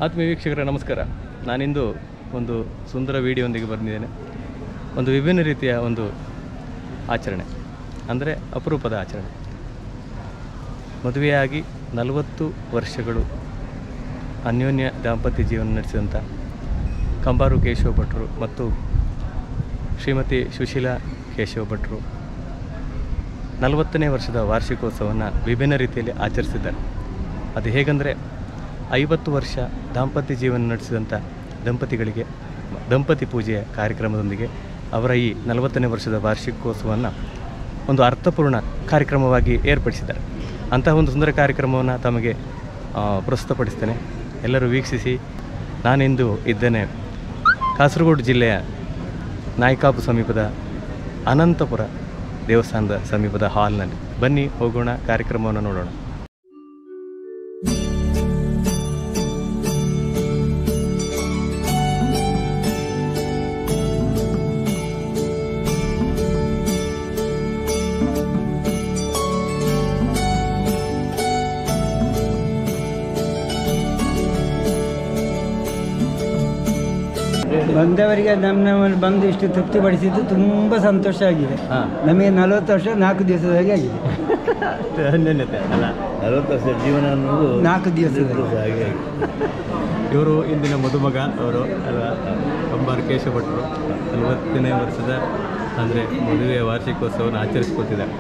ಆತ್ಮೀಯ ವೀಕ್ಷಕರೇ ನಮಸ್ಕಾರ. ನಾನಿಂದು ಒಂದು ಸುಂದರ ವಿಡಿಯೋದೊಂದಿಗೆ ಬಂದಿದ್ದೇನೆ. ಒಂದು ವಿಭಿನ್ನ ರೀತಿಯ ಒಂದು ಆಚರಣೆ, ಅಂದರೆ ಅಪರೂಪದ ಆಚರಣೆ. ಮದುವೆಯಾಗಿ 40 ವರ್ಷಗಳು ಅನ್ಯೋನ್ಯ ದಾಂಪತ್ಯ ಜೀವನ ನಡೆಸಿದಂಥ ಕಂಬಾರು ಕೇಶವ ಭಟ್ರು ಮತ್ತು ಶ್ರೀಮತಿ ಸುಶೀಲಾ ಕೇಶವ ಭಟ್ರು 40ನೇ ವರ್ಷದ ವಾರ್ಷಿಕೋತ್ಸವವನ್ನು ವಿಭಿನ್ನ ರೀತಿಯಲ್ಲಿ ಆಚರಿಸಿದ್ದಾರೆ. ಅದು ಹೇಗೆಂದರೆ 50 ವರ್ಷ ದಾಂಪತ್ಯ ಜೀವನ ನಡೆಸಿದಂಥ ದಂಪತಿಗಳಿಗೆ ದಂಪತಿ ಪೂಜೆಯ ಕಾರ್ಯಕ್ರಮದೊಂದಿಗೆ ಅವರ ಈ 40ನೇ ವರ್ಷದ ವಾರ್ಷಿಕೋತ್ಸವವನ್ನು ಒಂದು ಅರ್ಥಪೂರ್ಣ ಕಾರ್ಯಕ್ರಮವಾಗಿ ಏರ್ಪಡಿಸಿದ್ದಾರೆ. ಅಂತಹ ಒಂದು ಸುಂದರ ಕಾರ್ಯಕ್ರಮವನ್ನು ತಮಗೆ ಪ್ರಸ್ತುತಪಡಿಸ್ತೇನೆ. ಎಲ್ಲರೂ ವೀಕ್ಷಿಸಿ. ನಾನಿಂದು ಇದ್ದೇನೆ ಕಾಸರಗೋಡು ಜಿಲ್ಲೆಯ ನಾಯ್ಕಾಪು ಸಮೀಪದ ಅನಂತಪುರ ದೇವಸ್ಥಾನದ ಸಮೀಪದ ಹಾಲ್ನಲ್ಲಿ. ಬನ್ನಿ ಹೋಗೋಣ, ಕಾರ್ಯಕ್ರಮವನ್ನು ನೋಡೋಣ. ಬಂದವರಿಗೆ ನಮ್ಮಲ್ಲಿ ಬಂದು ಇಷ್ಟು ತೃಪ್ತಿಪಡಿಸಿದ್ದು ತುಂಬ ಸಂತೋಷ ಆಗಿದೆ. ನಮಗೆ 40 ವರ್ಷ 4 ದಿವಸದಾಗೆ ಆಗಿದೆ. ಧನ್ಯತೆ ಅಲ್ಲ, 40 ವರ್ಷ ಜೀವನ ಅನ್ನೋದು 4 ದಿವಸದಲ್ಲಿ ಹಾಗೆ. ಇವರು ಇಂದಿನ ಮದುಮಗ ಅವರು ಅಲ್ವಾ, ಕಂಬಾರು ಕೇಶವ ಭಟ್ರು 40ನೇ ವರ್ಷದ ಅಂದರೆ ಮದುವೆಯ ವಾರ್ಷಿಕೋತ್ಸವವನ್ನು ಆಚರಿಸ್ಕೊತಿದ್ದಾರೆ.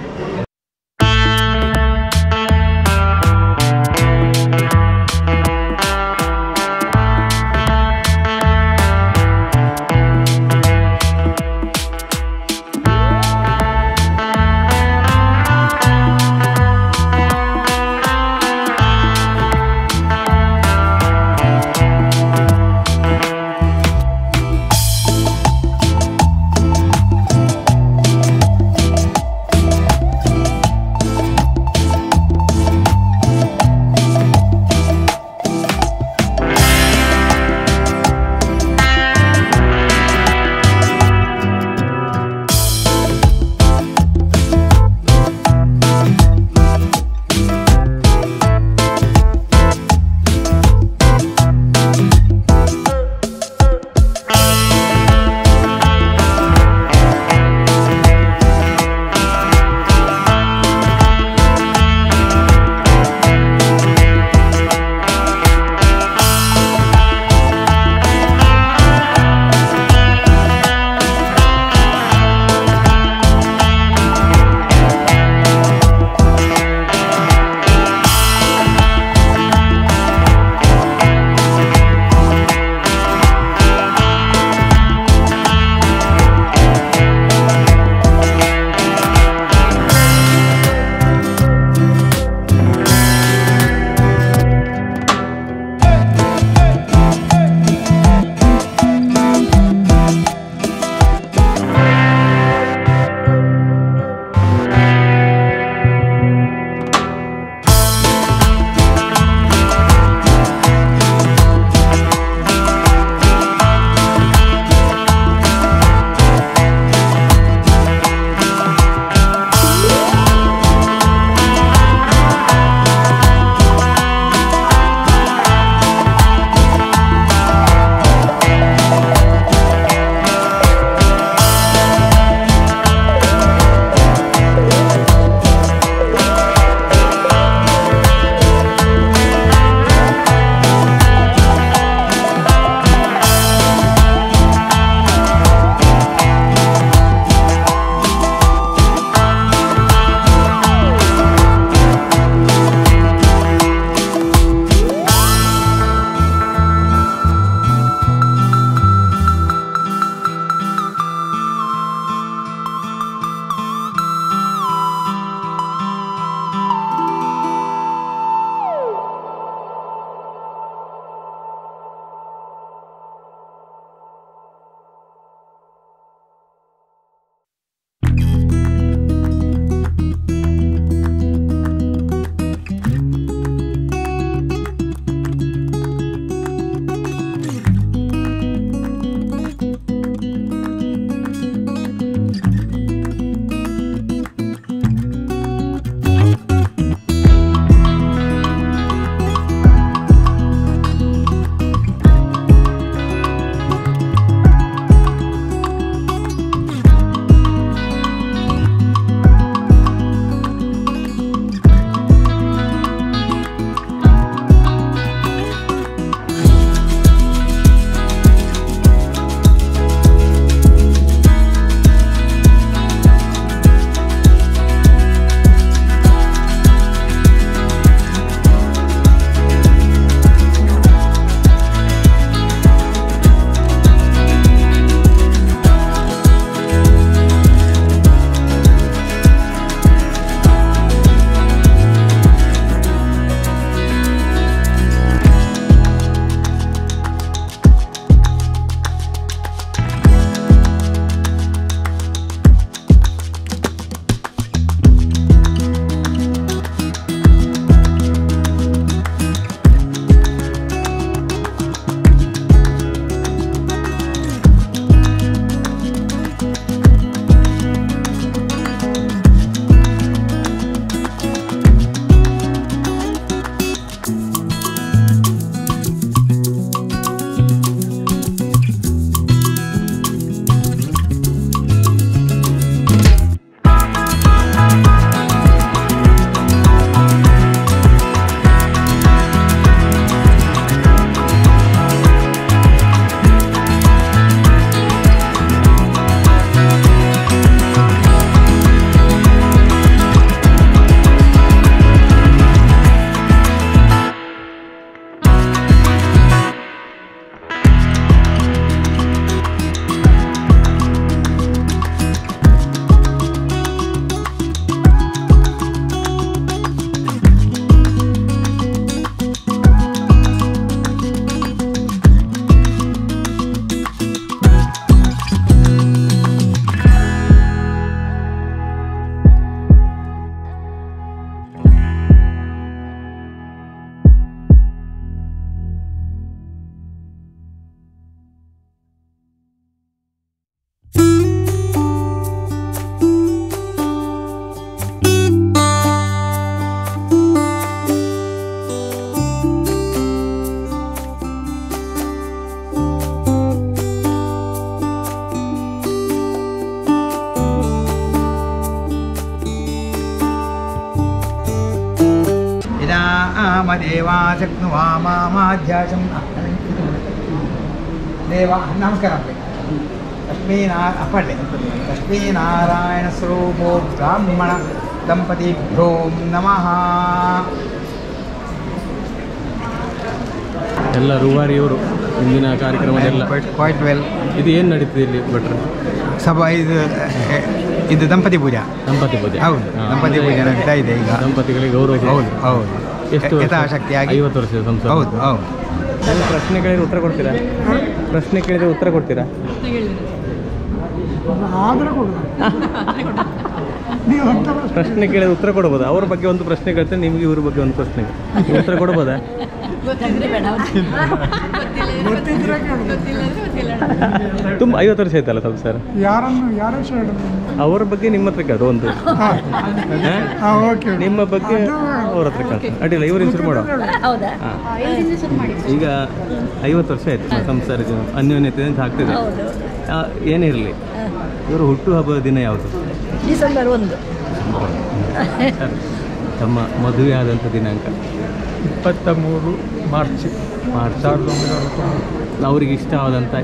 ದೇವಾ ಶಕ್ನುವಾಮಾಧ್ಯಾಶಂ ದೇವಾ ನಮಸ್ಕಾರ ಲಕ್ಷ್ಮೀನಾರಾಯಣ ಸ್ವರೂಪೋ ಬ್ರಾಹ್ಮಣ ದಂಪತಿಭ್ಯೋ ನಮಃ. ಎಲ್ಲ ರೂವಾರಿಯವರು ಇಂದಿನ ಕಾರ್ಯಕ್ರಮದೆಲ್ಲ ಕ್ವೈಟ್ ವೆಲ್. ಇದು ಏನು ನಡೀತಿದೆ ಇಲ್ಲಿ ಭಟ್ರೆ? ಸಭಾ ಇದು ದಂಪತಿ ಪೂಜಾ. ದಂಪತಿ ಪೂಜೆ. ಹೌದು, ದಂಪತಿ ಪೂಜೆ ನಡೀತಾ ಇದೆ ಈಗ. ದಂಪತಿಗಳಿಗೆ ಗೌರವ. ಹೌದು ಹೌದು. ಎಷ್ಟು ಯಥಾಶಕ್ತಿಯಾಗಿ 50 ವರ್ಷದ ಸಂಸಾರ. ಹೌದು ಹೌದು. ಪ್ರಶ್ನೆ ಕೇಳಿದ್ರೆ ಉತ್ತರ ಕೊಡ್ತೀರಾ? ಪ್ರಶ್ನೆ ಕೇಳಿದ್ರೆ ಉತ್ತರ ಕೊಡ್ತೀರಾ? ಪ್ರಶ್ನೆ ಕೇಳಿದ್ರೆ ಉತ್ತರ ಕೊಡ್ಬೋದಾ? ಅವ್ರ ಬಗ್ಗೆ ಒಂದು ಪ್ರಶ್ನೆ ಕೇಳ್ತಾರೆ, ನಿಮಗೆ ಇವ್ರ ಬಗ್ಗೆ ಒಂದು ಪ್ರಶ್ನೆ, ಉತ್ತರ ಕೊಡ್ಬೋದಾ? ತುಂಬ 50 ವರ್ಷ ಆಯ್ತಲ್ಲ ಸಂಸಾರ. ಅವ್ರ ಬಗ್ಗೆ ನಿಮ್ಮ ಹತ್ರ ಕೇಳ್ದು ಒಂದು, ನಿಮ್ಮ ಬಗ್ಗೆ ಅವ್ರ ಹತ್ರ ಕೇಳ್ತಾರೆ. ಅಡ್ಡಿಲ್ಲ, ಇವ್ರ ಹೆಸರು ಮಾಡೋ. ಈಗ 50 ವರ್ಷ ಆಯ್ತು ಸಂಸಾರ ಜೀವನ, ಅನ್ಯೋನ್ಯತೆ ಅಂತ ಆಗ್ತಿದೆ. ಏನಿರಲಿ, ಇವರು ಹುಟ್ಟುಹಬ್ಬದ ದಿನ ಯಾವುದು? ಡಿಸೆಂಬರ್ 1. ತಮ್ಮ ಮದುವೆ ಆದಂಥ ದಿನಾಂಕ 23 ಮಾರ್ಚ್ 1999. ಅವ್ರಿಗೆ ಇಷ್ಟವಾದಂಥ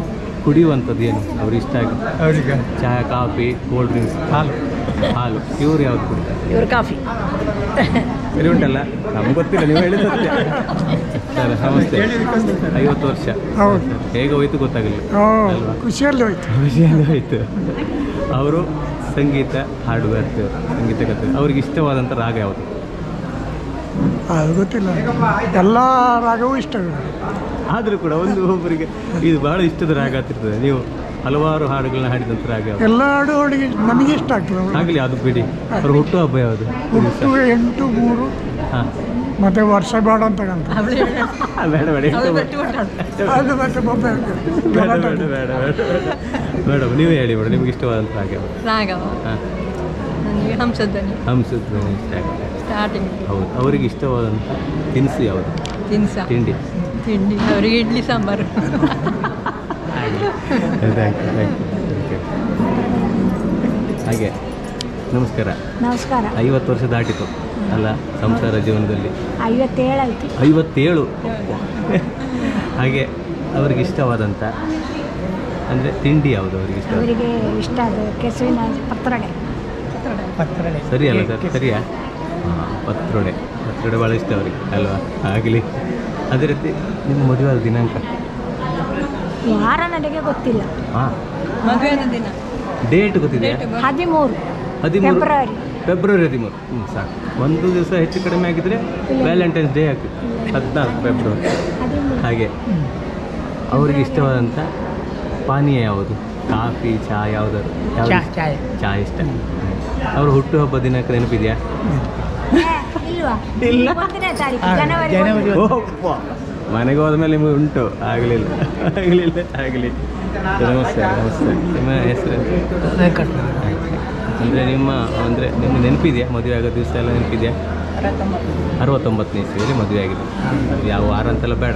ಕುಡಿಯುವಂಥದ್ದು ಏನು ಅವ್ರಿಗೆ ಇಷ್ಟ ಆಗಿ? ಅವರಿಗೆ ಚಹಾ, ಕಾಫಿ, ಕೋಲ್ಡ್ ಡ್ರಿಂಕ್ಸ್, ಹಾಲು. ಇವ್ರು ಯಾವ್ದು ಕುಡಿತಾರೆ? ಇವರು ಕಾಫಿ. ಸರಿ ಉಂಟಲ್ಲ, ನಮ್ಗೆ ಗೊತ್ತಿಲ್ಲ, ನೀವು ಹೇಳಿದ ಸತ್ಯ. ಸರ್ ನಮಸ್ತೆ. 50 ವರ್ಷ ಹೇಗೆ ಹೋಯ್ತು ಗೊತ್ತಾಗಲಿಲ್ಲ ಅಲ್ವಾ? ಖುಷಿಯಲ್ಲಿ ಹೋಯ್ತು. ಖುಷಿಯಲ್ಲಿ ಹೋಯ್ತು. ಅವರು ಸಂಗೀತ ಹಾಡುಗಾರ್ತಿಯವರು, ಸಂಗೀತ ಕರ್ತವ್ಯ. ಅವ್ರಿಗೆ ಇಷ್ಟವಾದಂಥ ರಾಗ ಯಾವುದು? ಅದು ಗೊತ್ತಿಲ್ಲ, ಎಲ್ಲ ರಾಗವೂ ಇಷ್ಟಗಳು. ಆದರೂ ಕೂಡ ಒಬ್ಬರಿಗೆ ಇದು ಬಹಳ ಇಷ್ಟದ ರಾಗ ಆಗ್ತಿರ್ತದೆ. ನೀವು ಹಲವಾರು ಹಾಡುಗಳನ್ನ ಹಾಡಿದಂಥ ರಾಗ ಯಾವುದು? ಎಲ್ಲ ಹಾಡುಗಳಿಗೆ ನನಗೆ ಇಷ್ಟ ಆಗ್ತದೆ. ಆಗಲಿ, ಅದು ಬಿಡಿ. ಅವ್ರ ಹುಟ್ಟುಹಬ್ಬ ಯಾವುದು? ಹುಟ್ಟು 8/3. ಹಾಂ, ಮತ್ತೆ ವರ್ಷ ಬೇಡ ಅಂತ ಬೇಡ ಬೇಡ ಅದು ಮತ್ತೆ ಮೇಡಮ್ ನೀವೇ ಹೇಳಿ ಮೇಡಮ್, ನಿಮ್ಗೆ ಇಷ್ಟವಾದಂಥ ರಾಗ ಯಾವುದು? ರಾಗವ ಹಾಂ, ನನಗೆ ಹಂಸಧ್ವನಿ ಇಷ್ಟ ಆಗುತ್ತೆ. ಸ್ಟಾರ್ಟಿಂಗ್. ಹೌದು. ಅವರಿಗೆ ಇಷ್ಟವಾದಂಥ ತಿನಿಸು ಯಾವುದು? ತಿಂಡಿ ಅವರಿಗೆ ಇಡ್ಲಿ ಸಾಂಬಾರು. ಹಾಗೆ ನಮಸ್ಕಾರ. ನಮಸ್ಕಾರ. 50 ವರ್ಷ ದಾಟಿತು ಅಲ್ಲ ಸಂಸಾರ ಜೀವನದಲ್ಲಿ? 57 ಆಯಿತು. 57. ಹಾಗೆ ಅವ್ರಿಗೆ ಇಷ್ಟವಾದಂಥ ಅಂದರೆ ತಿಂಡಿ ಯಾವುದು ಅವರಿಗೆ ಇಷ್ಟ? ಅವರಿಗೆ ಇಷ್ಟ ಅದು ಕೆಸುವಿನ ಪತ್ರೊಡೆ. ಸರಿ ಅಲ್ಲ ಸರ್? ಸರಿಯಾ? ಹಾಂ, ಪತ್ರೊಡೆ ಭಾಳ ಇಷ್ಟ ಅವರಿಗೆ ಅಲ್ವಾ? ಆಗಲಿ. ಅದೇ ರೀತಿ ನಿಮ್ಮ ಮದುವೆ ಆದ ದಿನಾಂಕ? ವಾರ ನನಗೆ ಗೊತ್ತಿಲ್ಲ. ಹಾಂ, ಮದುವೆ ದಿನ ಡೇಟ್ ಗೊತ್ತಿದೆಯಾ? 13 ಫೆಬ್ರವರಿ 13. ಸಾಕು. ಒಂದು ದಿವಸ ಹೆಚ್ಚು ಕಡಿಮೆ ಆಗಿದ್ರೆ ವ್ಯಾಲೆಂಟೈನ್ಸ್ ಡೇ ಆಗ್ತದೆ, 14 ಫೆಬ್ರವರಿ. ಹಾಗೆ ಅವ್ರಿಗೆ ಇಷ್ಟವಾದಂಥ ಪಾನೀಯ ಯಾವುದು? ಕಾಫಿ, ಚಹಾ ಯಾವ್ದಾದ್ರು? ಚಹಾ ಇಷ್ಟ. ಅವ್ರ ಹುಟ್ಟುಹಬ್ಬ ದಿನಾಂಕ ನೆನಪಿದೆಯಾ? ಇಲ್ಲ. ಜನವರಿ. ಮನೆಗೆ ಹೋದ ಮೇಲೆ ನಿಮಗೆ ಉಂಟು? ಆಗಲಿ. ನಮಸ್ತೆ. ನಿಮ್ಮ ಹೆಸರು? ಅಂದರೆ ನಿಮ್ಗೆ ನೆನಪಿದೆಯಾ ಮದುವೆ ಆಗೋ ದಿವಸ ಎಲ್ಲ ನೆನಪಿದೆಯಾ? 69ನೇ ಇಸ್ವಿಯಲ್ಲಿ ಮದುವೆ ಆಗಿದೆ. ಅದು ಯಾವ ವಾರ ಅಂತೆಲ್ಲ ಬೇಡ.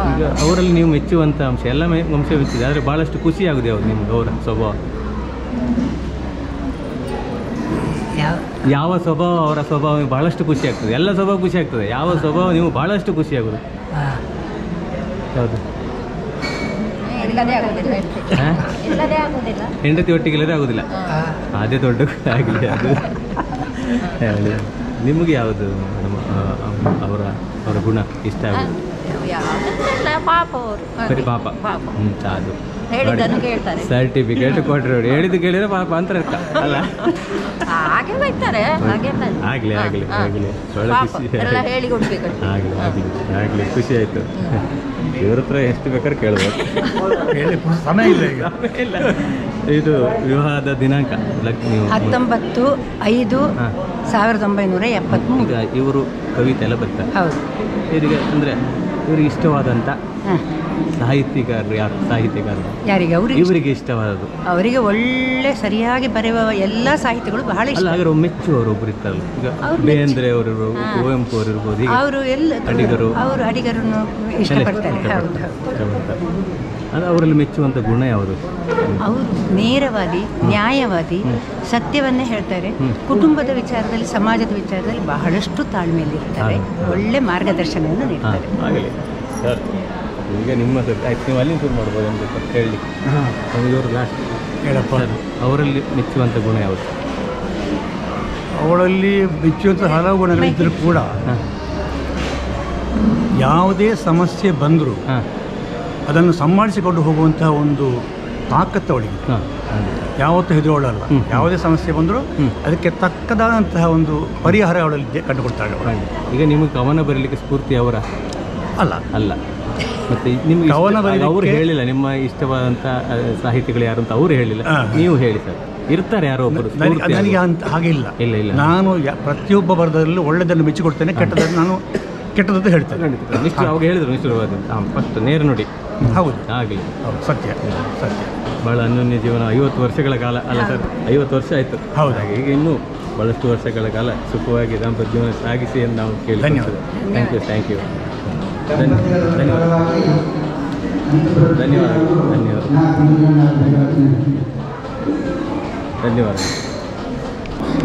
ಈಗ ಅವರಲ್ಲಿ ನೀವು ಮೆಚ್ಚುವಂಥ ಅಂಶ ಎಲ್ಲ ಅಂಶ ಮೆಚ್ಚಿದೆ, ಆದರೆ ಭಾಳಷ್ಟು ಖುಷಿ ಆಗಿದೆ ಅವ್ರು ನಿಮ್ಗೆ, ಅವರ ಸ್ವಭಾವ ಯಾವ ಸ್ವಭಾವ? ಅವರ ಸ್ವಭಾವ ಭಾಳಷ್ಟು ಖುಷಿ ಆಗ್ತದೆ. ಎಲ್ಲ ಸ್ವಭಾವ ಖುಷಿ ಆಗ್ತದೆ. ಯಾವ ಸ್ವಭಾವ ನೀವು ಭಾಳಷ್ಟು ಖುಷಿ ಆಗೋದು ಯಾವುದು? ಹೆಂಡತಿ ಒಟ್ಟಿಗೆ ಇಲ್ಲದೆ ಆಗೋದಿಲ್ಲ. ಅದೇ ದೊಡ್ಡ ಆಗಲಿ. ಅದು ನಿಮಗೆ ಯಾವುದು ಅವರ ಗುಣ ಇಷ್ಟ ಆಗೋದು? ಬರೀ ಪಾಪ. ಅದು ಸರ್ಟಿಫಿಕೇಟ್ ಕೊಟ್ಟರೆ ನೋಡಿ, ಹೇಳಿದ್ದು ಕೇಳಿದ್ರೆ ಪಾಪ ಅಂತ ಅಲ್ಲ? ಆಗಲಿ. ಆಗಲಿ. ಖುಷಿ ಆಯಿತು. ಇವ್ರ ಹತ್ರ ಎಷ್ಟು ಬೇಕಾದ್ರೆ ಕೇಳ್ಬೋದು, ಸಮಯ ಇಲ್ಲ ಈಗ. ಇದು ವಿವಾಹದ ದಿನಾಂಕ ನೀವು? 19/5/1973. ಈಗ ಇವರು ಕವಿತೆ ಎಲ್ಲ ಬರ್ತಾರೆ. ಹೌದು. ಇವರಿಗೆ ಅಂದರೆ ಇವ್ರಿಗೆ ಇಷ್ಟವಾದಂಥ ಸಾಹಿತ್ಯಗಾರರು ಯಾರು? ಸಾಹಿತ್ಯಗಾರರು ಯಾರಿಗೆ? ಇವರಿಗೆ ಇಷ್ಟವಾದದ್ದು? ಅವರಿಗೆ ಒಳ್ಳೆ ಸರಿಯಾಗಿ ಬರೆಯುವ ಎಲ್ಲ ಸಾಹಿತ್ಯಗಳು ಬಹಳ ಇಷ್ಟ. ಹಾಗಾದ್ರೆ ಮೆಚ್ಚುವವರು ಒಬ್ಬರು ಇರ್ತಾರಲ್ಲ, ಈಗ ಬೇಂದ್ರೆ ಅವರು, ಕುವೆಂಪು ಅವರು ಇರ್ಬೋದು, ಅವರು ಎಲ್ಲ ಅಡಿಗರು, ಅವರು ಅಡಿಗರನ್ನು ಇಷ್ಟಪಡ್ತಾರೆ. ಹೌದು. ಅದು ಅವರಲ್ಲಿ ಮೆಚ್ಚುವಂಥ ಗುಣ ಯಾವುದು? ಅವರು ನೇರವಾದಿ, ನ್ಯಾಯವಾದಿ, ಸತ್ಯವನ್ನೇ ಹೇಳ್ತಾರೆ. ಕುಟುಂಬದ ವಿಚಾರದಲ್ಲಿ, ಸಮಾಜದ ವಿಚಾರದಲ್ಲಿ ಬಹಳಷ್ಟು ತಾಳ್ಮೆಯಲ್ಲಿರ್ತಾರೆ. ಒಳ್ಳೆ ಮಾರ್ಗದರ್ಶನವನ್ನು ನೀಡ್ತಾರೆ. ಆಗಲಿ ಸರ್, ಈಗ ನಿಮ್ಮದು ಆಯ್ತು, ನೀವು ಅಲ್ಲಿಂದ ಶುರು ಮಾಡ್ಬೋದು ಅಂತ ಹೇಳಿ. ಇವರು ಲಾಸ್ಟ್ ಹೇಳಪ್ಪ. ಅವರಲ್ಲಿ ಮೆಚ್ಚುವಂಥ ಗುಣ ಯಾವುದು? ಅವಳಲ್ಲಿ ಮೆಚ್ಚುವಂಥ ಹಲವು ಗುಣಗಳಿದ್ದರೂ ಕೂಡ ಯಾವುದೇ ಸಮಸ್ಯೆ ಬಂದರೂ ಅದನ್ನು ಸಂಭಾಳಿಸಿಕೊಂಡು ಹೋಗುವಂತಹ ಒಂದು ತಾಕತ್ತು ಅವಳಿಗೆ. ಯಾವತ್ತೂ ಹೆದರೋಳಲ್ಲ. ಯಾವುದೇ ಸಮಸ್ಯೆ ಬಂದರೂ ಅದಕ್ಕೆ ತಕ್ಕದಾದಂತಹ ಒಂದು ಪರಿಹಾರ ಅವಳಲ್ಲಿ ಕಂಡುಕೊಡ್ತಾಳೆ. ಈಗ ನಿಮಗೆ ಕವನ ಬರೀಲಿಕ್ಕೆ ಸ್ಫೂರ್ತಿ ಅವರ ಅಲ್ಲ ಅಲ್ಲ ಮತ್ತೆ ನಿಮ್ಗೆ ಕವನ ಅವರು ಹೇಳಿಲ್ಲ ನಿಮ್ಮ ಇಷ್ಟವಾದಂಥ ಸಾಹಿತಿಗಳು ಯಾರು ಅಂತ ಅವರು ಹೇಳಿಲ್ಲ, ನೀವು ಹೇಳಿ ಸರ್. ಇರ್ತಾರೆ ಯಾರೋ ಒಬ್ಬರು. ನನಗೆ ಅಂತ ಹಾಗೆ ಇಲ್ಲ. ಇಲ್ಲ ನಾನು ಪ್ರತಿಯೊಬ್ಬ ಬರದಲ್ಲೂ ಒಳ್ಳೆಯದನ್ನು ಮೆಚ್ಚಿಕೊಡ್ತೇನೆ, ಕೆಟ್ಟದನ್ನು ನಾನು ಕೆಟ್ಟದಂತ ಹೇಳ್ತೇನೆ. ಅವಾಗ ಹೇಳಿದ್ರು ನಿಷ್ಠುರವಾದಂತ ಫಸ್ಟ್ ನೇರ ನುಡಿ. ಹೌದು, ಆಗಲಿ. ಸತ್ಯ ಸತ್ಯ. ಭಾಳ ಅನ್ಯೋನ್ಯ ಜೀವನ 50 ವರ್ಷಗಳ ಕಾಲ ಅಲ್ಲ ಸರ್, 50 ವರ್ಷ ಆಯಿತು. ಹೌದು. ಹಾಗೆ ಈಗ ಇನ್ನೂ ಭಾಳಷ್ಟು ವರ್ಷಗಳ ಕಾಲ ಸುಖವಾಗಿ ದಾಂಪತ್ಯ ಜೀವನ ಸಾಗಿಸಿ ಎಂದು ನಾವು ಕೇಳಿ. ಧನ್ಯವಾದ. ಥ್ಯಾಂಕ್ ಯು ಧನ್ಯವಾದ.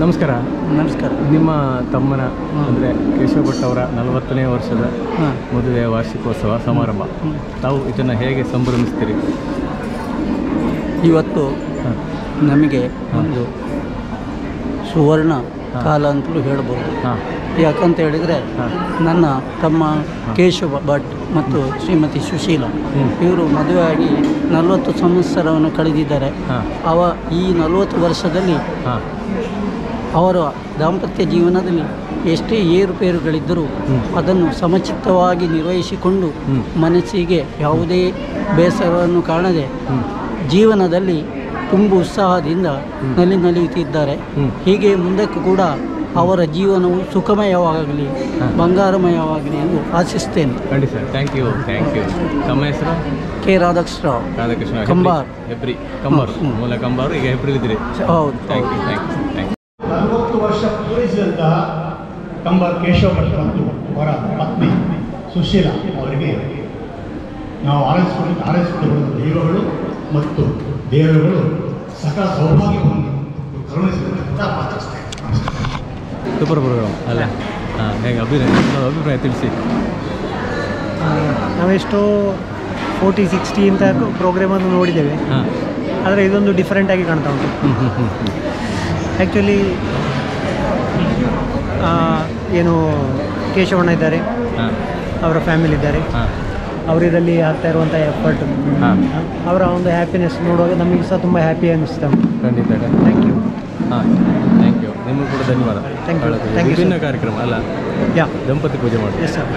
ನಮಸ್ಕಾರ. ನಮಸ್ಕಾರ. ನಿಮ್ಮ ತಮ್ಮನ ಅಂದರೆ ಕೇಶವ ಭಟ್ ಅವರ 40ನೇ ವರ್ಷದ ಮದುವೆಯ ವಾರ್ಷಿಕೋತ್ಸವ ಸಮಾರಂಭ, ತಾವು ಇದನ್ನು ಹೇಗೆ ಸಂಭ್ರಮಿಸ್ತೀರಿ? ಇವತ್ತು ನಮಗೆ ಒಂದು ಸುವರ್ಣ ಕಾಲ ಅಂತಲೂ ಹೇಳ್ಬೋದು. ಯಾಕಂತ ಹೇಳಿದರೆ ನನ್ನ ತಮ್ಮ ಕೇಶವ ಭಟ್ ಮತ್ತು ಶ್ರೀಮತಿ ಸುಶೀಲ ಇವರು ಮದುವೆಯಾಗಿ 40 ಸಂವತ್ಸರವನ್ನು ಕಳೆದಿದ್ದಾರೆ. ಈ 40 ವರ್ಷದಲ್ಲಿ ಅವರ ದಾಂಪತ್ಯ ಜೀವನದಲ್ಲಿ ಎಷ್ಟೇ ಏರುಪೇರುಗಳಿದ್ದರೂ ಅದನ್ನು ಸಮಚಿತ್ತವಾಗಿ ನಿರ್ವಹಿಸಿಕೊಂಡು ಮನಸ್ಸಿಗೆ ಯಾವುದೇ ಬೇಸರವನ್ನು ಕಾಣದೆ ಜೀವನದಲ್ಲಿ ತುಂಬ ಉತ್ಸಾಹದಿಂದ ನಲಿಯುತ್ತಿದ್ದಾರೆ. ಹೀಗೆ ಮುಂದಕ್ಕೂ ಕೂಡ ಅವರ ಜೀವನವು ಸುಖಮಯವಾಗಲಿ, ಬಂಗಾರಮಯವಾಗಲಿ ಎಂದು ಆಶಿಸ್ತೇನೆ. ಖಂಡಿತ. Thank you. ತಮ್ಮ ಹೆಸರು? ಕೆ ರಾಧಾಕೃಷ್ಣ ಕಂಬಾರ್. ಹೆಬ್ರಿ ಕಂಬಾರು, ಮೂಲ ಕಂಬಾರು, ಈಗ ಹೆಬ್ರಿಲಿದ್ದೀರಿ. ಹೌದು. Thank you. 40 ವರ್ಷ ಪೂರೈಸಿದಂತಹ ಕಂಬಾರ್ ಕೇಶವ ಭಟ್ ಮತ್ತು ಅವರ ಪತ್ನಿ ಸುಶೀಲಾ ಅವರಿಗೆ ನಾವು ಆರೈಸಿಕೊಳ್ಳುವ ದೈವಗಳು ಮತ್ತು ದೇವರುಗಳು ಸಕಲ ಸೌಭಾಗ್ಯವನ್ನು ಕರುಣಿಸಿದಂತ ಮಾತಾಡ್ತೇವೆ. ಸೂಪರ್ ಪ್ರೋಗ್ರಾಮ್ ಅಲ್ಲ? ಹೇಗೆ ಅಭಿಪ್ರಾಯ ತಿಳಿಸಿ. ನಾವೆಷ್ಟೋ 40-60 ಇಂಥ ಪ್ರೋಗ್ರಾಮನ್ನು ನೋಡಿದ್ದೇವೆ, ಆದರೆ ಇದೊಂದು ಡಿಫ್ರೆಂಟಾಗಿ ಕಾಣ್ತಾ ಉಂಟು. ಆ್ಯಕ್ಚುಲಿ ಏನು ಕೇಶವಣ್ಣ ಇದ್ದಾರೆ, ಅವರ ಫ್ಯಾಮಿಲಿ ಇದ್ದಾರೆ, ಅವರಿದಲ್ಲಿ ಆಗ್ತಾ ಇರುವಂಥ ಎಫರ್ಟ್, ಅವರ ಒಂದು ಹ್ಯಾಪಿನೆಸ್ ನೋಡುವಾಗ ನಮಗೆ ಸಹ ತುಂಬ ಹ್ಯಾಪಿ ಅನ್ನಿಸ್ತಾ ಉಂಟು. ಖಂಡಿತ. Thank you. Thank you. ನಿಮಗೂ ಕೂಡ ಧನ್ಯವಾದ. Thank you. ವಿಭಿನ್ನ ಕಾರ್ಯಕ್ರಮ ಅಲ್ಲ? ಯಾ, ದಂಪತಿ ಪೂಜೆ ಮಾಡಿ. Yes sir.